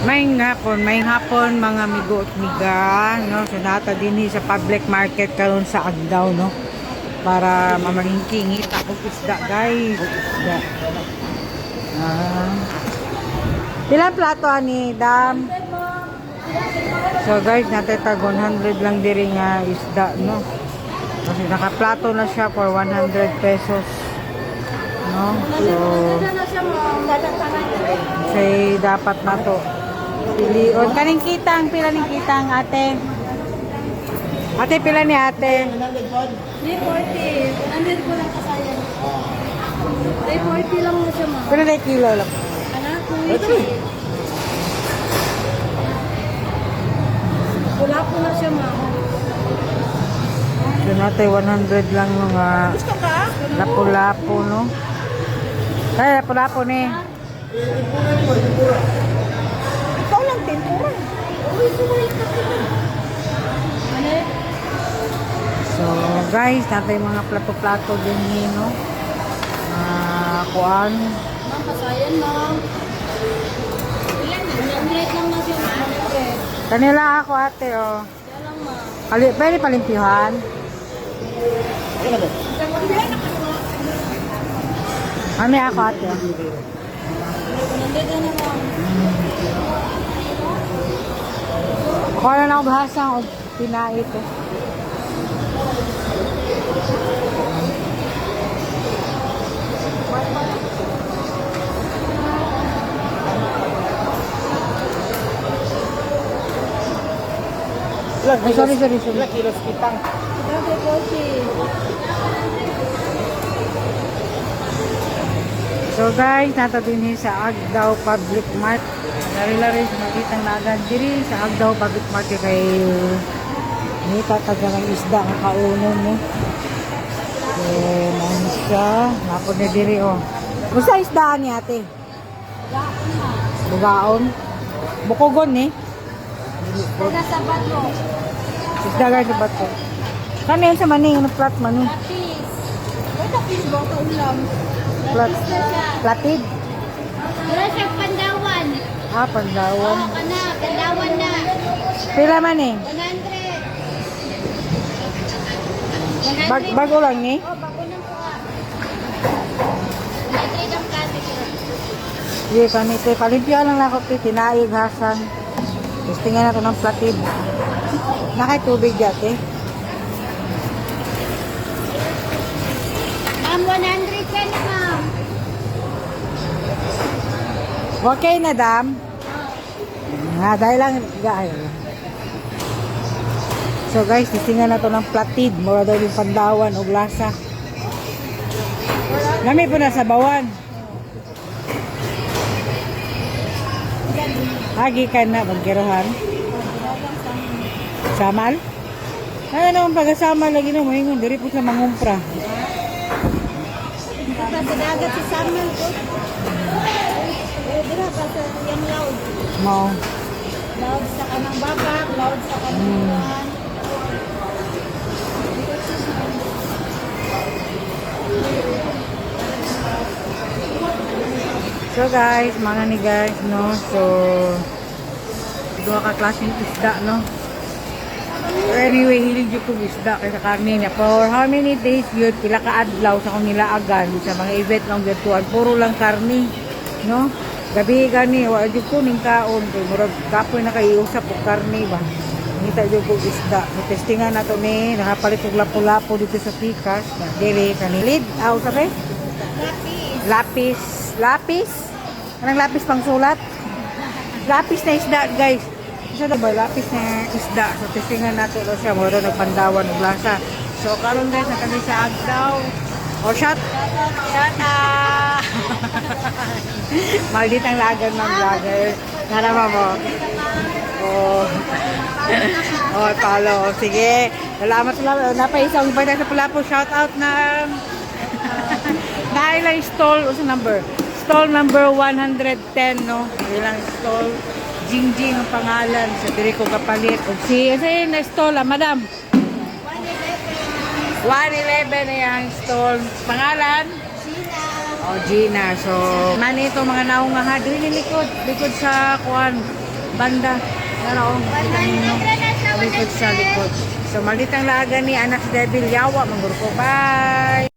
May hapon mga migo at miga, no? So nata din sa public market karon sa Agdaw, no? Para mamalingking ngita og isda, guys. Isda. Pila plato ani, dam? So guys, natin tag 100 lang diri nga isda, no? Kasi nakaplato na siya for 100 pesos. No? So say dapat na to. Pilion. Kaning kitang, pila ning kitang, ate? Ate, pila ni ate? 340. 100 ko lang kasayan. 340 lang mo siya, ma. Pila na kilo lang? Anak, wala po na siya, ma. So natin 100 lang mga Gusto ka? lapo-lapo, no? Ay, lapo-lapo ni. Ikaw lang, tempura. Uy, sumay ka sila. Ano? So guys, natin mga plato-plato din yun, no? Kuan. Ma'am, kasayan, ma'am. Ilan na? 100 lang na siya, ma. 100. Kanila ako, ate, oh. Kaya lang, ma. Pwede palimpihan? Kami ako, ate. 100 na, ma'am. Kuha na ako bahasang o pinait, eh. Ay, sorry. Kilos kitang. 340. So guys, nato din sa Agdaw Public Mart. Lari-lari sa makitang nagan diri sa Agdaw Public Mart kay nita taga ng isda nga kaunon, no. So, nang siya, napod na diri, oh. Musta isdaan ni ate? Bugaon. Bukogon, eh. Taga sa bato. Isda guys, sa bato. Kano yun sa maning, ano plat man, eh? Lapis. May tapis ba ito ulam? Plat. Lapis na siya. Platid? Wala siyang pandawan. Pandawan. Oo ka na, pandawan na. Pila man, eh? 100. 100. Bago lang, eh? Oh, bago na po ah. 100 ang kasi sir. Sige, kanito. Palimpia lang ako, tinaig, hasan. Tapos tingnan natin ng platid. Nakay tubig dati. Ma'am, 100 ka na, ma'am. Okay na, dam? Dahil lang, gaya. So guys, titingnan na to ng platid. Mura daw yung pandawan o lasa. Nami po na sa bawan. Agi ka na, magkirohan. Samal? Ano naman pag-asamal lagi na, mahingon. Dari po sa mangumpra. Sa dagat si Samuel ko. Dira pa sa yung loud. Mo. Loud sa kanang babak, loud sa kanang buwan. So guys, mga ni guys, no? So, dua ka klaseng isda, no? But anyway, hilig yung kong isda kaysa karne niya. For how many days yun, pila ka adlaw sa kong nilaagan sa mga event ng virtual, puro lang karne, no? Gabi gani, wala yung kuning kaon, kay murag kapoy na kayo usap o karne ba? Ngita yung kong isda. So, testingan na to ni, nakapalit yung lapo-lapo dito sa Pikas, na dili, kanilid, sabi? Lapis. Lapis? Anong lapis pang sulat? Lapis na isda, guys. Isa na ba? Lapis na isda. So, testingan natin ito siya. Mura nagpandawan ng lasa. So, karon guys, nakali sa Agdaw. O, shot out! Maldit ang lagan ng vlogger. Narama mo. Oh, follow. Sige. Salamat. Napaisang ba sa pula po. Shout out na ilang stall. O sa number? Stall number 110, no? Ilang stall. Jingjing ang pangalan. Sa diri ko kapalit. O si, kasi na stall, madam. 111 na yung stall. Pangalan? Gina. O, Gina. So, man ito mga naunga ha. Dili likod. Likod sa kuwan. banda. Nara oh, kita ninyo. Likod sa likod. So, malitang laaga ni anak si Devil Yawa. Mangguro ko. Bye!